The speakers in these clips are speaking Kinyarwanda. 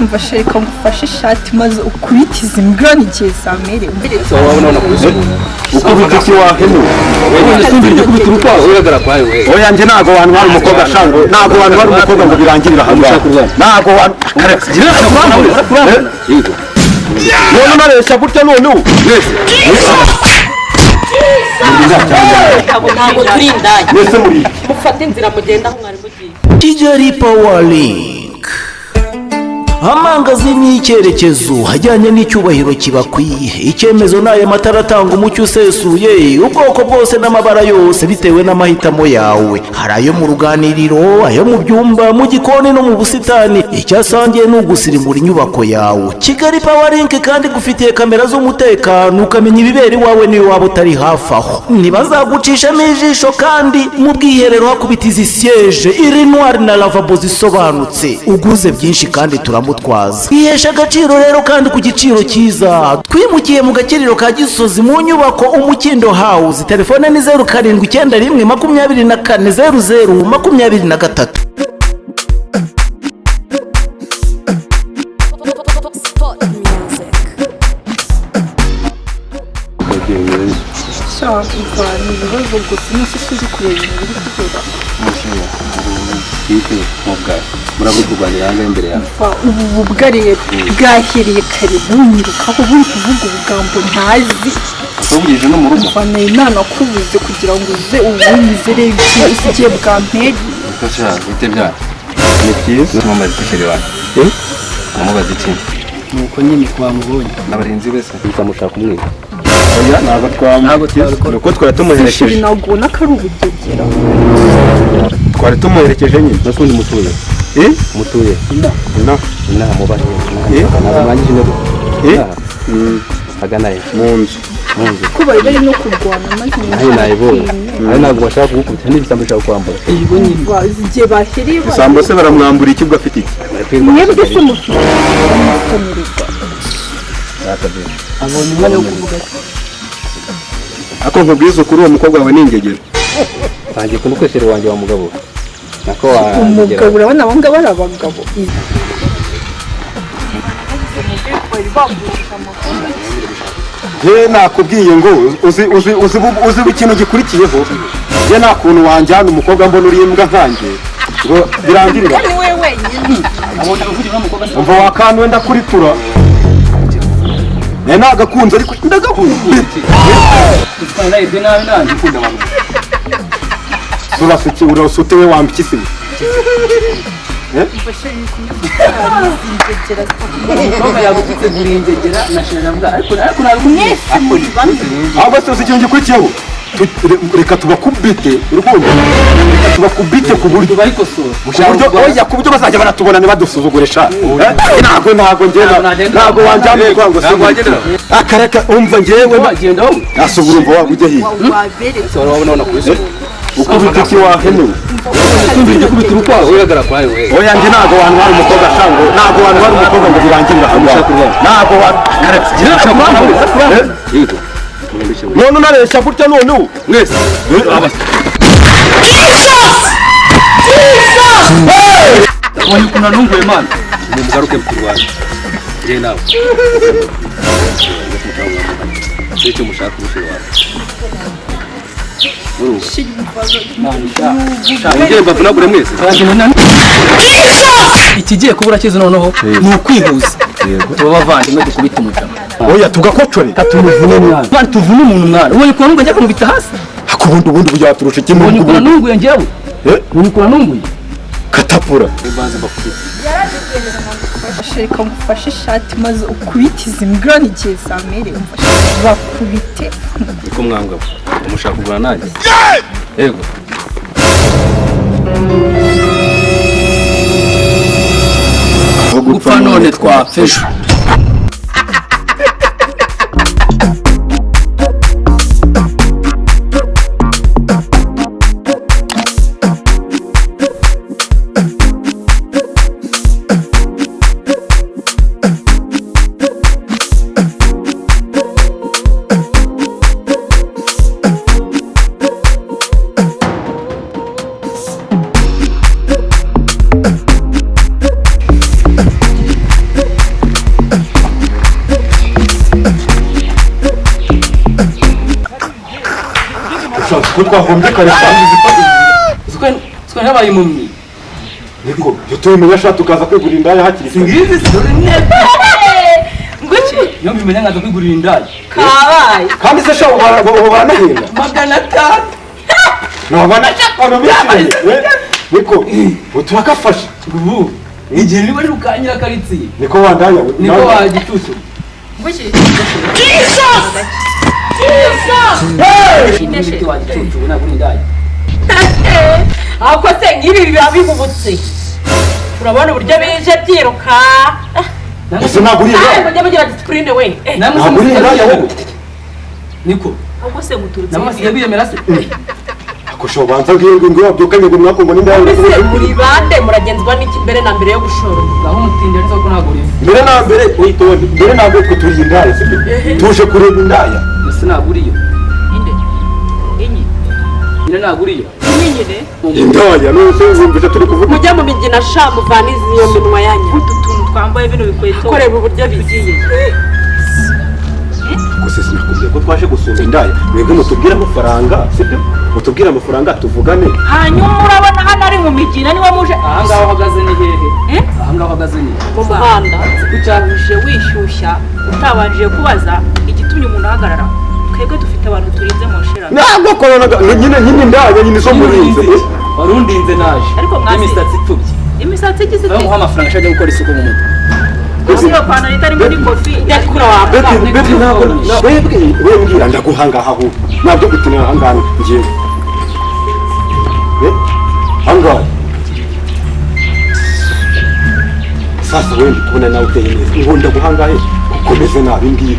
umva sheka ngufashe ishati maze ukubitize imbwa n'igihe zamereye wabona ukubita iki wahemu Sinzi kubita urukwavu uragara kwawe we. oya njye ntago wantu hari umukobwa shango ntago wantu hari umukobwa ngo birangirira hamwe ntago wantu none nareshya gutya none ntabwo turi indaya mwese muri mufate inzira mugenda aho mwari mugiye. Kigali Power Link, amangazini y'icyerekezo hajyanye n'icyubahiro kibakwiye. Icyemezo n'aya matara atanga umucyo usesuye, ubwoko bwose n'amabara yose bitewe n'amahitamo yawe. Hari ayo mu ruganiriro, ayo mu byumba, mu gikoni no mu busitani. Icyasangiye ni ugusirimbura inyubako yawe. Kigali Power Link kandi gufitiye kamera z'umutekano, ukamenya ibibera iwawe niyo waba utari hafi aho. Ntibazagucishamo ijisho kandi mu bwiherero hakubita izi siyeje, irinoir na lavabo zisobanutse. Uguze byinshi kandi turamutwaza. Ihesha agaciro rero kandi ku giciro cyiza. Twimukiye mu gakiriro ka Gisozi mu nyubako Umukindo House. Telefone ni 0791240023. shaka ni ibibazo gusa n'isi uri kureba ibintu biri kugera Kite mubwaye. Murago kurwanira hanga imbere yawe. ubu bubwariye bwahiriye kare bunyirukaho buri kuvuga ubugambo ntazi Ubugije no mu rugo. mvana Imana kubuze kugira ngo uze ubuyizere igihe bwamperi Kasha bite bya. Ni byiza. Mama zikishiri wanyu. Mubaza iki? nuko nyine twamubonye Abarinzi bese bizamushaka umwiga. oya ntago twamubona uko twari tumuherekeje ntabwo ubona ko ari ubugegera twari tumuherekeje nyine Nasundi mutuye. Mutuye. Ina mubahe. Nabangije no. Aganaye. mu nzu ko bari bari no kurwana maze Aho nayibonye. Aho ntabwo bashaka kugukubita n'ibisambo bashaka kwambara. igihe bahiriye isambo se baramwambura iki afite iki mwebwe se mufite amukomererwa abonye umwanya wo kuvuga ako nkubwiza ukuri uwo mukobwa wawe ni ingegera Tangiye kunukwesera wanjye wa mugabo. Nako umugabo urabona abo ngabo ari abagabo je nakubwiye ngo uzi ikintu gikurikiyeho je nta kuntu wanjyana umukobwa mbona uri imbwa nkanjye ngo birangirira umva wakanwe ndakuritura nagakunze ariko ndagakunze twanarebye nabi nanjye ukunda abantu urasute we wamba iki se umukobwa yagutse guringegera nashira navuga ariko ahubwo se uzi ikintu gikurikiyeho reka tubakubite urukundo reka tubakubite ku buryo oya ku buryo bazajya baratubona ntibadusuzugure sha ntabwo wanjyana urwango se akareka umva njyewe wagenda wowe asubura umva waba ujya hiya wabona kubise. ukubita iki wahemewe Sinzi kubita urukwavu uragara kwawe we. oya njye ntago wantu hari umukobwa shango ntago wantu hari umukobwa ngo birangirira hamwe ntago none unareshya gutya none ubu Mwese. wani kuna nunguye man Mugaruke mkurwanya. Je nawe. Icyo mushaka ubushiro wawe. Ongera mbavunagure mwese. ikigiye kubura kizo noneho ni ukwihuza tuba bavandimwe dukubita umujama oya tugakocore tumuvune mwana bari tuvune umuntu mwana ubonye kuna nunguye njya kumubita hasi ubundi byaturusha iki ubonye kuna nunguye njyewe ubonye kuna nunguye katapura sheka ngufashe ishati maze ukubitize imbwa n'igihe zamereye bakubite Niko mwangabo. Umushaka kugura nanjye. Yego. gupfa none twapfa ejo ko twagombye kare Siko nabaye impumyi. niko tubimenya sha tukaza kwigurira indaya hakiri kare Singizi dore neza. Nguki Yo mbimenya nkaza kwigurira indaya. kabaye. kandi se sha baranahenda 500. nabana cyakora mishire niko uturakafasha Ubu igihe niba ari rukanyira karitsiye. niko wandaya Niko wagicucu. Nguki Niki wagicucu nagura indaya. ahubwo se nk'ibi biba bihubutse urabona uburyo bije byiruka ese naguriye mujye mugira disipurine we naguriye indaya wowe Niko. ahubwo se muturutse Namasiye biyemera se. akusho banza ngo wabyukanye ngo mwako n'indaya mbese muri bande muragenzwa n'iki mbere na mbere yo gushora Gaho umutinde ariko ko naguriye. mbere na mbere uyitonde mbere na mbere turi indaya sibyo tuje kureba indaya Ese naguriye. inde inyi Nyine naguriye. nyine indaya nose wumvise turi kuvuga mujye mu migina sha muvanize iyo minwa yanyu utu tuntu twambaye bino bikweto koreba uburyo bigiye gusa sinakubwiye ko twaje gusura indaya mwebwe mutubwire amafaranga sibyo mutubwire amafaranga tuvugane hanyuma urabona hano ari mu migina niwe muje Aha ngaho uhagaze ni hehe? Aha ngaho uhagaze ni. mu muhanda ucyahuje wishyushya utabanjije kubaza igitumye umuntu ahagarara twebwe dufite abantu turinze mu nshira ntabwo koronaga nyine indaya nyine zo murinze Warundinze naje. Ariko mwasi- Imisatsi ipfubye. imisatsi igize ite Bamuha amafaranga ashaka gukora isuku mu mutwe. gusa iyo pantaro itarimo n'ingofi ndekura wambaye beti ntabwo webwe mbwira ndaguhangaha aho ntabwo gutinira ahangaha ngewe ahangaha sasa wenda kubona nawe uteye neza ngo ndaguhangahe ukomeze nabi ngibi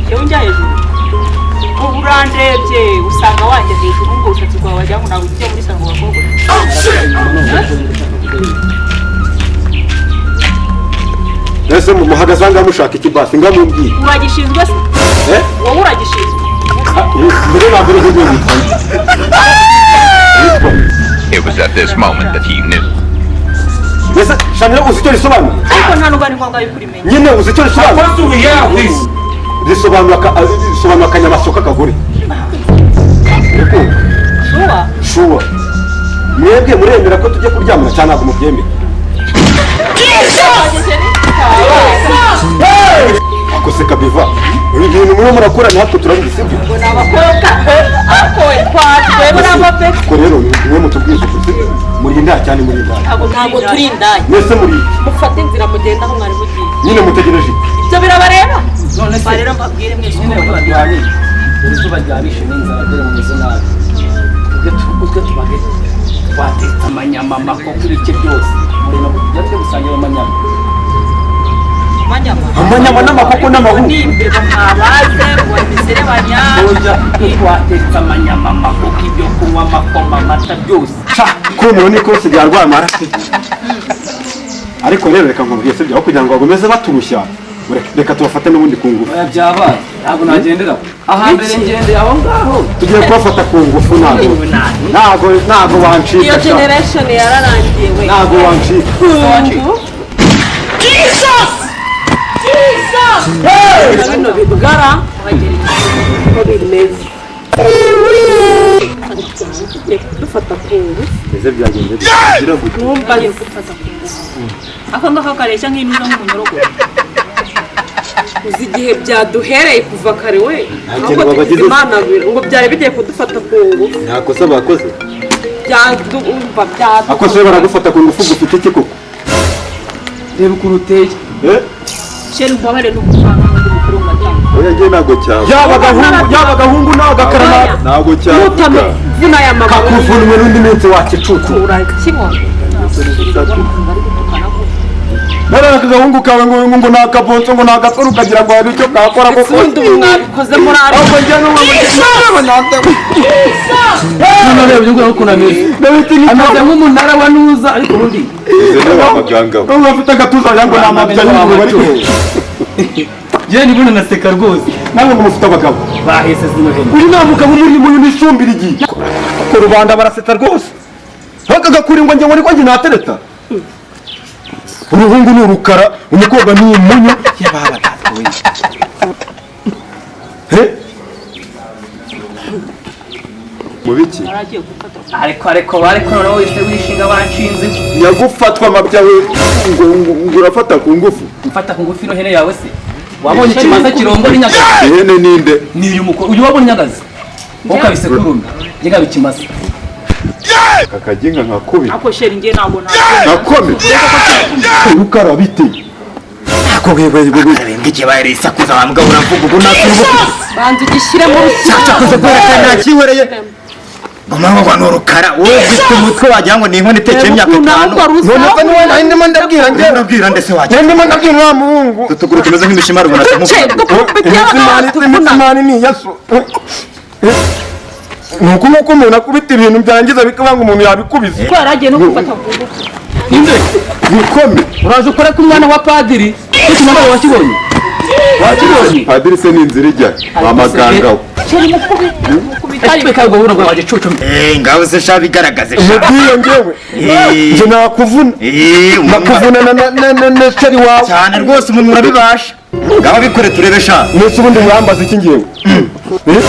yewe njya hejuru ubu urandebye usanga wajya hejuru ngo ushatse rwawe wagira ngo ntabwo ugiye muri salo bakobwa ese muhagaze ahangaha mushaka iki basi ngamumbwire uragishinzwe se wowe uragishinzwe mbere na mbere nk'igihe witwa It was at this moment that he knew. mbese shanira uzi icyo risobanura ariko nta nubwo ari ngombwa yuko urimenya nyine uzi icyo risobanura risobanura akanyamasyo k'akagore shuwa shuwa mwebwe muremera ko tujya kuryamana cyangwa ntabwo mubyemera ako se kabiva ibi bintu murimo murakora natwe turabizi sibyo ni abakobwa ariko twatwebwe n'amapeti ko rero niwe mutubwiza ukuri muri indaya cyane muri indaya ntabwo turi indaya mwese muri mufate inzira mugenda aho mwari mugiye nyine mutegereje ibyo birabareba None se rero mbabwire mwese nyine uko baryamisha. Dore ko baryamisha n'inzara dore mumeze nabi. Ubwo tubage twatetse amanyama amakoko ibike byose. Murimo kujya twe gusangira amanyama. amanyama n'amakoko n'amahungu n'imbeba mwabaze ngo imiserebanya Oya twatetse amanyama amakoko ibyo kunywa amakoma amata byose. kumiro ni kose byarwaye amaraso ariko rero reka nkubwiye sibyo aho kugira ngo bagomeze baturushya reka tubafate n'ubundi ku ngufu Oya byabaye. Ntabwo nagendera. Ahambere ngendeye aho ngaho. tugiye kubafata ku ngufu ntabwo wancika iyo generation yararangiye we ntabwo wancika bino bibwara uko bimeze dufata ku ngufu ese byagenze bigira gutya numva ako ngako kareshya nk'inuza nk'umunyorogo uzi igihe byaduhereye kuva kare we kintu ahubwo tugize babagize- imana ngo byari bigiye kudufata ku ngufu nta kosa bakoze byadumva ako se baragufata ku ngufu gufite iki koko Reba ukuntu uteye. sheri mbabare n'ugupanga ngo mukuru mu majyambere oya njye ntabwo cyaba yaba agahungu n'agakara ntabwo cyaba mutamuvuna aya maguru kakuvunwe n'undi munsi wakicucu urakibona none aka gahungu kawe ngo ni akabonso ngo ni agasore ukagira ngo hari icyo kakora koko ubundi ubu mwabikoze muri ari ahubwo njye None reba uyu nguyu ukuntu ameze. Ameze nk'umunara wa nuza ariko ubundi. izo ni abaganga we n'ubu afite agatuza wagira ngo ni amabya y'ingurube bari kuvuga Njye ndibona naseka rwose. namwe ngo mufite abagabo Bahese zino hene. uyu nta mugabo muri n'icumbira igihe ko rubanda barasetsa rwose ntagakura ngo njye ngo natereta uruhungu ni urukara umukobwa ni imunyu Yababa tatwe. mu biki aragiye gufata ariko noneho wese wishinga wanshinze nyagufatwa amabya we ngo urafata ku ngufu mfata ku ngufu ino hene yawe se wabonye ikimaza kirongora inyagazi ihene ninde ni uyu mukuru uyu wabonye inyagazi ukabise kurumba njye ngabikimaza kakaginga nkakubi ako sheri ngiye ntabwo nakome ukara bite ako ikibaye risakuza wa mbwa uravuga ubu natubu banza ugishyiremo cyakoze gwereka ntakihoreye Mama n'urukara wowe ufite umutwe wagira ngo ni inkono itekeye imyaka 5 none niwe nari ndimo ndabwira ndetse wagira ndimo ndabwira wa muhungu tutuguru tumeze nk'imishimari ubona imishimari ni yaso nuko umuntu akubita ibintu byangiza bikabanga umuntu yabikubiza ko yaragiye no gufata ku ngufu inde nikome uraje ukora ku mwana wa padiri cyo nawe wakibonye padiri se ni inzira ijya wamaganga sheri mukubita ariko ubwo buno bwaje cucu ngaho se sha bigaragaze ngiye ngewe nje nakuvuna nakuvuna na sheri wawe cyane rwose umuntu urabibasha ngaho bikore turebe sha nese ubundi mwambaza iki ngewe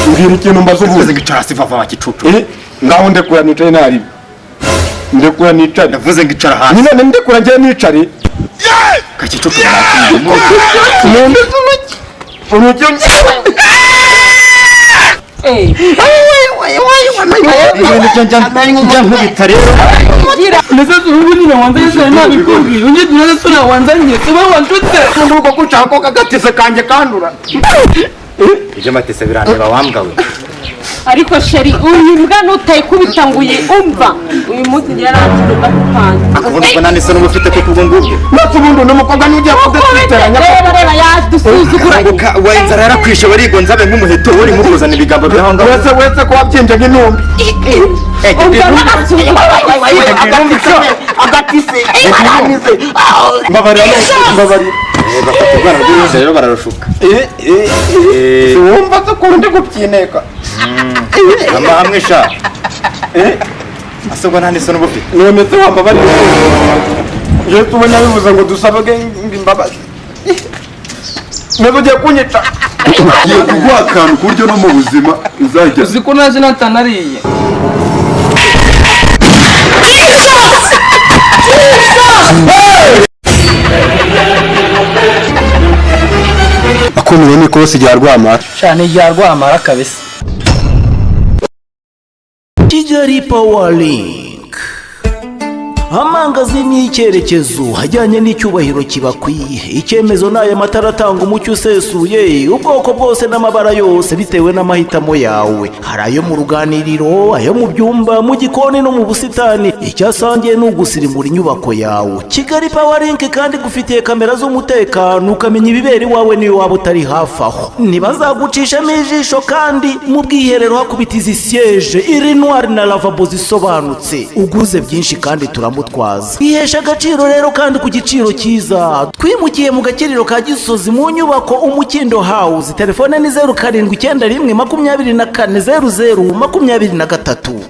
mbwira ikintu mbaza ubu uvuze ngicara sivava wa kicucu ngaho ndekura nicaye nari ndekura nicare ndavuze ngicara hasi nyine ndekura ngiye nicare kakicucu nende unuki njya nkubita rero ndetse ubu nyine wanze yese nabikubwiye unje dineze sura wanzanye seba wantutse nuko kushaka ko kagatise kanje kandura ibyo matise birandeba wambwa we ariko sheri uyu mbwa nutayikubita ngo umva uyu munsi yarangiza kupanza akubona ko nani se n'umufite ko kubwo ngubwo nase ubundi n'umukobwa n'ugiye kudutiteranya reba yadusuzugura wa inzara yarakwishe warigonza abe nk'umuheto uri mukuzana ibigambo byaho ngaho wese ko wabyinje nk'intumbi agatise mbabarira bafata ubwana bw'uruhinja rero bararushuka wumva se ko ndi gubyineka hamwe sha asubwo nta n'isoni uba ufite none se wambabarira iyo tubona bivuze ngo dusabage imbabazi neza ugiye kunyica ugiye kuguha akantu ku buryo no mu buzima uzajya uzi ko naje natanariye akomeye ni kose rya Rwamara cyane rya Rwamara kabisa Kigali Power Link, amangazini y'icyerekezo hajyanye n'icyubahiro kibakwiye. Icyemezo n'aya matara atanga umucyo usesuye, ubwoko bwose n'amabara yose bitewe n'amahitamo yawe. Hari ayo mu ruganiriro, ayo mu byumba, mu gikoni no mu busitani. Icyasangiye ni ugusirimura inyubako yawe. Kigali Power Link kandi gufitiye kamera z'umutekano, ukamenya ibibera iwawe niyo waba utari hafi aho. Ntibazagucishamo ijisho kandi mu bwiherero hakubita izi siège iri noir na lavabo zisobanutse. Uguze byinshi kandi turamutwaza. Ihesha agaciro rero kandi ku giciro cyiza. Twimukiye mu gakiriro ka Gisozi mu nyubako Umukindo House. Telefone ni 0791 24 00 23.